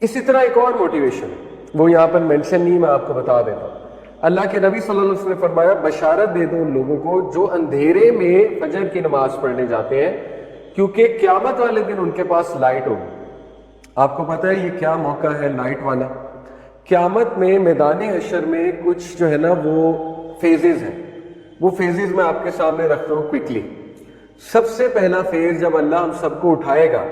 اسی طرح ایک اور موٹیویشن ہے، وہ یہاں پر مینشن نہیں، میں آپ کو بتا دیتا ہوں۔ اللہ کے نبی صلی اللہ علیہ وسلم نے فرمایا بشارت دے دو ان لوگوں کو جو اندھیرے میں فجر کی نماز پڑھنے جاتے ہیں، کیونکہ قیامت والے دن ان کے پاس لائٹ ہوگی۔ آپ کو پتہ ہے یہ کیا موقع ہے لائٹ والا؟ قیامت میں میدان حشر میں کچھ جو ہے نا وہ فیزز ہیں، وہ فیزز میں آپ کے سامنے رکھتا ہوں کوئکلی۔ سب سے پہلا فیز جب اللہ ہم سب کو اٹھائے گا،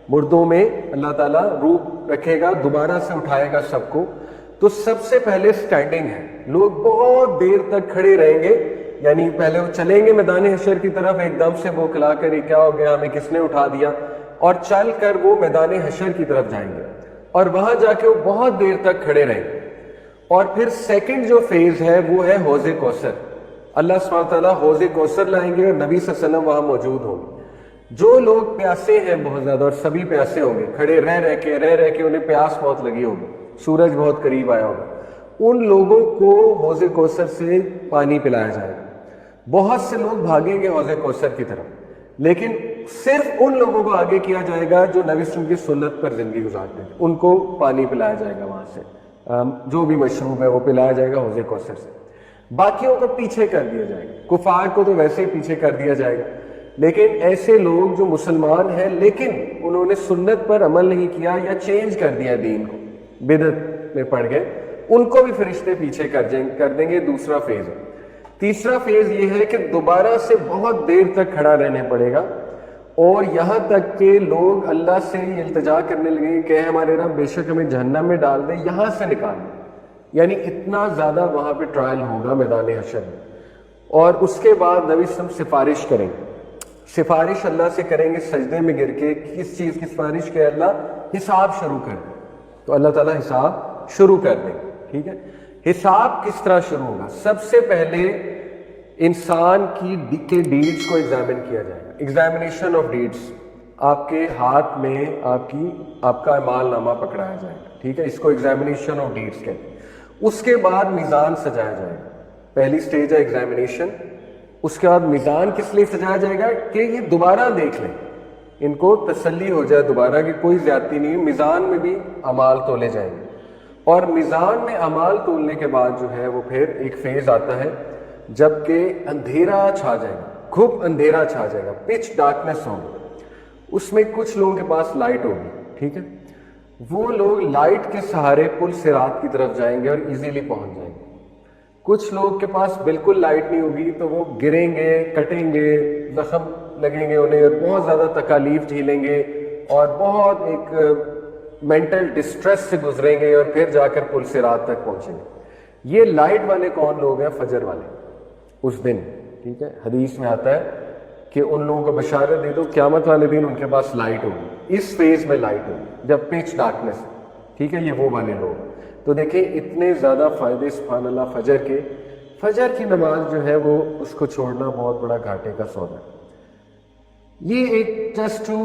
مردوں میں اللہ تعالیٰ روح رکھے گا، دوبارہ سے اٹھائے گا سب کو، تو سب سے پہلے سٹینڈنگ ہے، لوگ بہت دیر تک کھڑے رہیں گے، یعنی پہلے وہ چلیں گے میدان حشر کی طرف، ایک دم سے وہ کھلا کر یہ کیا ہو گیا، ہمیں کس نے اٹھا دیا، اور چل کر وہ میدان حشر کی طرف جائیں گے، اور وہاں جا کے وہ بہت دیر تک کھڑے رہیں گے۔ اور پھر سیکنڈ جو فیز ہے وہ ہے حوض کوثر، اللہ سبحانہ تعالیٰ حوض کوثر لائیں گے اور نبی صلی اللہ علیہ وسلم وہاں موجود ہوں گے۔ جو لوگ پیاسے ہیں بہت زیادہ، اور سبھی پیاسے ہوں گے، کھڑے رہ کے انہیں پیاس بہت لگی ہوگی، سورج بہت قریب آیا ہوگا، ان لوگوں کو حوض کوثر سے پانی پلایا جائے گا۔ بہت سے لوگ بھاگیں گے حوض کوثر کی طرف، لیکن صرف ان لوگوں کو آگے کیا جائے گا جو نبی صلی اللہ علیہ وسلم کی سنت پر زندگی گزارتے ہیں، ان کو پانی پلایا جائے گا وہاں سے، جو بھی مشروب ہے وہ پلایا جائے گا حوض کوثر سے۔ باقیوں کو پیچھے کر دیا جائے گا، کفار کو تو ویسے ہی پیچھے کر دیا جائے گا، لیکن ایسے لوگ جو مسلمان ہیں لیکن انہوں نے سنت پر عمل نہیں کیا یا چینج کر دیا دین کو، بدعت میں پڑ گئے، ان کو بھی فرشتے پیچھے کر دیں گے۔ دوسرا فیز ہے۔ تیسرا فیز یہ ہے کہ دوبارہ سے بہت دیر تک کھڑا رہنے پڑے گا، اور یہاں تک کہ لوگ اللہ سے یہ التجا کرنے لگیں کہ ہمارے رب بے شک ہمیں جہنم میں ڈال دیں، یہاں سے نکال دیں، یعنی اتنا زیادہ وہاں پہ ٹرائل ہوگا میدان حشر میں۔ اور اس کے بعد نبی صلی اللہ علیہ وسلم سفارش کریں گے، سفارش اللہ سے کریں گے سجدے میں گر کے، کس چیز کی سفارش کہ اللہ حساب شروع کر دیں، تو اللہ تعالیٰ حساب شروع کر دیں گے۔ ٹھیک ہے، حساب کس طرح شروع ہوگا؟ سب سے پہلے انسان کی ڈیڈز کو ایگزامن کیا جائے گا، ایگزامینیشن آف ڈیڈز، آپ کے ہاتھ میں آپ کا اعمال نامہ پکڑایا جائے گا۔ ٹھیک ہے، اس کو ایگزامینیشن آف ڈیڈز کہتے ہیں۔ اس کے بعد میزان سجایا جائے گا، پہلی سٹیج ہے ایگزامینیشن۔ اس کے بعد میزان کس لیے سجایا جائے گا کہ یہ دوبارہ دیکھ لیں، ان کو تسلی ہو جائے دوبارہ کہ کوئی زیادتی نہیں ہے، میزان میں بھی اعمال تولے جائیں گے۔ اور میزان میں اعمال تولنے کے بعد جو ہے وہ پھر ایک فیز آتا ہے جب کہ اندھیرا چھا جائے گا، گھپ اندھیرا چھا جائے گا، پچ ڈارکنیس ہوگی۔ اس میں کچھ لوگوں کے پاس لائٹ ہوگی، ٹھیک ہے، وہ لوگ لائٹ کے سہارے پل صراط کی طرف جائیں گے اور ایزیلی پہنچ جائیں گے۔ کچھ لوگ کے پاس بالکل لائٹ نہیں ہوگی تو وہ گریں گے، کٹیں گے، زخم لگیں گے انہیں، اور بہت زیادہ تکالیف جھیلیں گے، اور بہت ایک مینٹل ڈسٹریس سے گزریں گے، اور پھر جا کر پل صراط تک پہنچیں گے۔ یہ لائٹ والے کون لوگ ہیں؟ فجر والے اس دن۔ ٹھیک ہے، حدیث میں آتا ہے کہ ان لوگوں کو بشارت دے دو قیامت والے دن ان کے پاس لائٹ ہوگی، اس فیز میں لائٹ ہوگی جب پچ ڈارکنیس۔ ٹھیک ہے، یہ وہ والے لوگ۔ تو دیکھیں اتنے زیادہ فائدے سبحان اللہ فجر کے، فجر کی نماز جو ہے وہ اس کو چھوڑنا بہت بڑا گھاٹے کا سودا ہے۔ یہ ایک جسٹ ٹو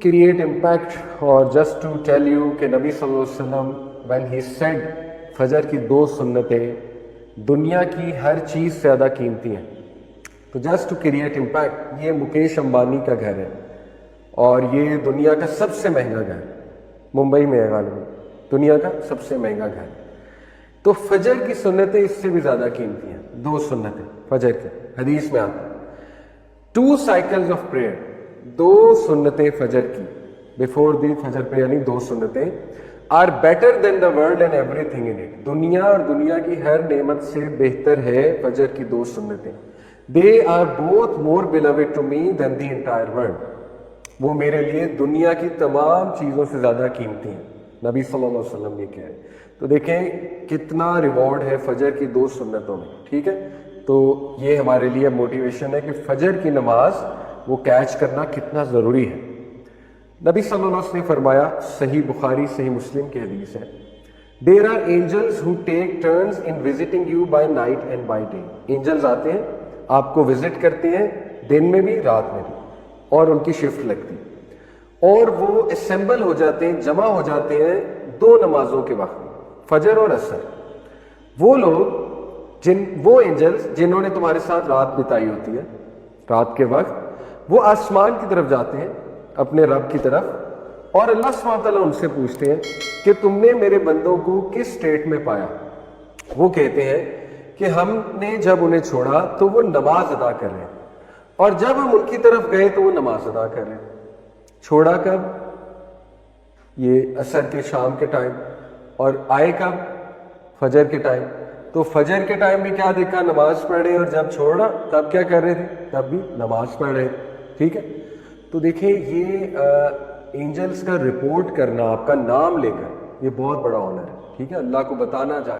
کریٹ امپیکٹ اور جسٹ ٹو ٹیل یو کہ نبی صلی اللہ علیہ وسلم when he said فجر کی 2 سنتیں دنیا کی ہر چیز سے زیادہ قیمتی ہیں، تو جسٹ ٹو کریٹ امپیکٹ، یہ مکیش امبانی کا گھر ہے اور یہ دنیا کا سب سے مہنگا گھر، ممبئی میں ہے غالباً، دنیا کا سب سے مہنگا گھر۔ تو فجر کی سنتیں اس سے بھی زیادہ قیمتی ہیں، 2 سنتیں فجر کی، حدیث میں آتا ہے 2 cycles of prayer، 2 سنتیں فجر کی بفور دی فجر پہ، یعنی 2 سنتیں are better than the world and everything in it، دنیا اور دنیا کی ہر نعمت سے بہتر ہے فجر کی 2 سنتیں۔ they are both more beloved to me than the entire world، وہ میرے لیے دنیا کی تمام چیزوں سے زیادہ قیمتی ہیں، نبی صلی اللہ علیہ وسلم یہ کہہ رہے ہیں۔ تو دیکھیں کتنا ریوارڈ ہے فجر کی 2 سنتوں میں۔ ٹھیک ہے، تو یہ ہمارے لیے موٹیویشن ہے کہ فجر کی نماز وہ کیچ کرنا کتنا ضروری ہے۔ نبی صلی اللہ علیہ وسلم نے فرمایا، صحیح بخاری صحیح مسلم کی حدیث ہے، there are angels who take turns in visiting you by night and by day, angels آتے ہیں آپ کو وزٹ کرتے ہیں دن میں بھی رات میں بھی، اور ان کی شفٹ لگتی ہے، اور وہ اسمبل ہو جاتے ہیں، جمع ہو جاتے ہیں 2 نمازوں کے وقت، فجر اور عصر۔ وہ لوگ وہ اینجلز جنہوں نے تمہارے ساتھ رات بتائی ہوتی ہے، رات کے وقت وہ آسمان کی طرف جاتے ہیں اپنے رب کی طرف، اور اللہ سبحانہ تعالیٰ ان سے پوچھتے ہیں کہ تم نے میرے بندوں کو کس سٹیٹ میں پایا؟ وہ کہتے ہیں کہ ہم نے جب انہیں چھوڑا تو وہ نماز ادا کر رہے ہیں، اور جب ہم ان کی طرف گئے تو وہ نماز ادا کر رہے ہیں۔ چھوڑا کب؟ یہ عصر کے شام کے ٹائم، اور آئے کب؟ فجر کے ٹائم۔ تو فجر کے ٹائم بھی کیا دیکھا؟ نماز پڑھ رہے، اور جب چھوڑا تب کیا کر رہے تھے؟ تب بھی نماز پڑھ رہے تھے، ٹھیک ہے۔ تو دیکھیں یہ اینجلز کا رپورٹ کرنا آپ کا نام لے کر، یہ بہت بڑا آنر ہے، ٹھیک ہے، اللہ کو بتانا